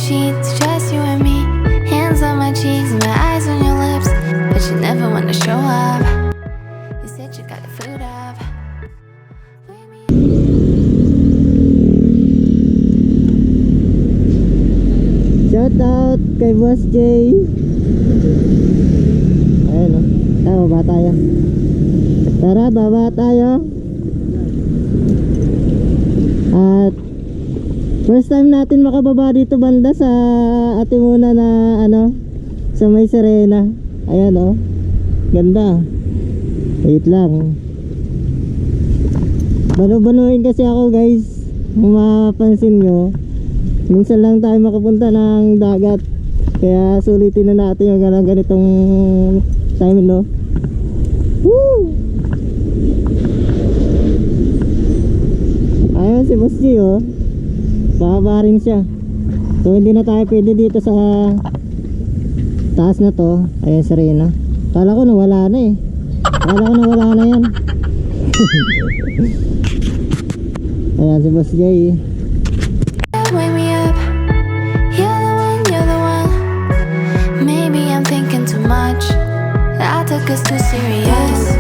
sheets, just you and me. Hands on my cheeks, my eyes on your lips, but you never wanna show up. You said you got the food up. Shout out kay Boss J. Ayan o. Tara, baba tayo. Tara, baba tayo. At first time natin makababa dito banda sa Atimuna na ano, sa may Serena. Ayan o. Ganda. Wait lang. Bano-banoin kasi ako guys. Kung mapapansin nyo, minsan lang tayo makapunta ng dagat. Kaya sulitin na natin yung ganitong time, no? Woo! Ayun si Boss G, oh. Baba rin siya. So hindi na tayo pwede dito sa taas na to. Ayan, Serena. Kala ko nawala na eh. Kala ko nawala na yan. Ayan si Boss J. Wake me up. You're the one, you're the one. Maybe I'm thinking too much. I took us too serious.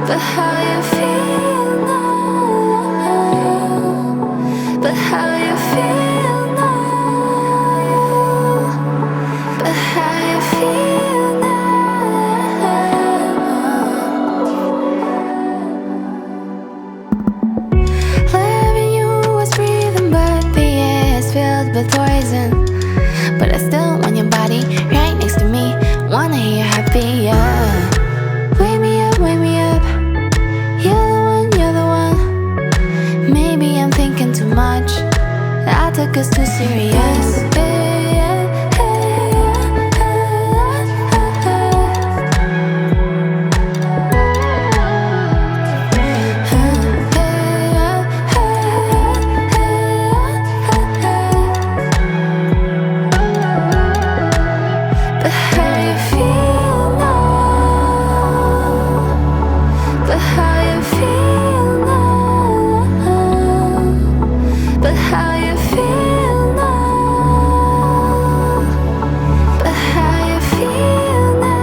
But how you feel now? But how you feel now? But how you feel now? Loving you was breathing, but the air is filled with poison. But I still want your body right next to me. Wanna hear you happy, yeah. Wake me up, wake me up. You're the one, you're the one. Maybe I'm thinking too much. I took us too serious. But how you feel now? But how you feel now? But how you feel now? But how you feel now?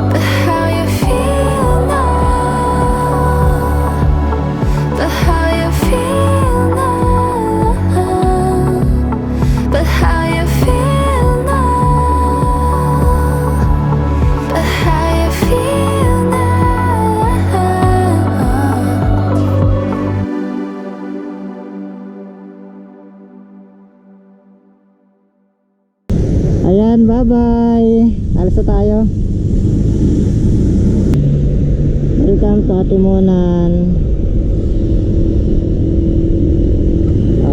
But how you feel now? But how you feel now? But how you feel now? But how you feel now? Ayan, bye-bye. Alis na tayo. Welcome to Atimunan.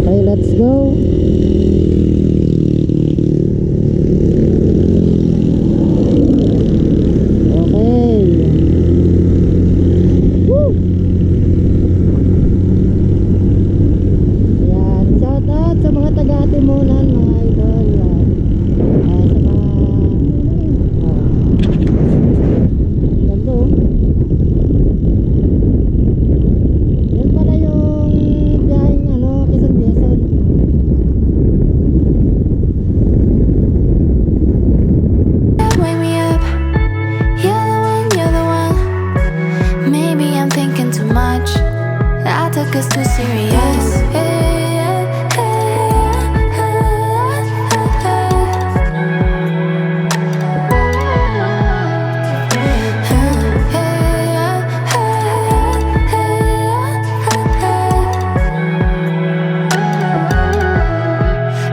Okay, let's go. Okay. Woo! Ayan, shout out sa mga taga-Atimunan, mga idol. Sa mga ganda, oh. Yan pala yung biyaheng Quezon Quezon. Wake me up. You're the one, you're the one. Maybe I'm thinking too much. I took us too serious.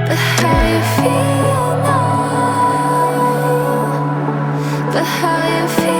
But how you feel now? But how you feel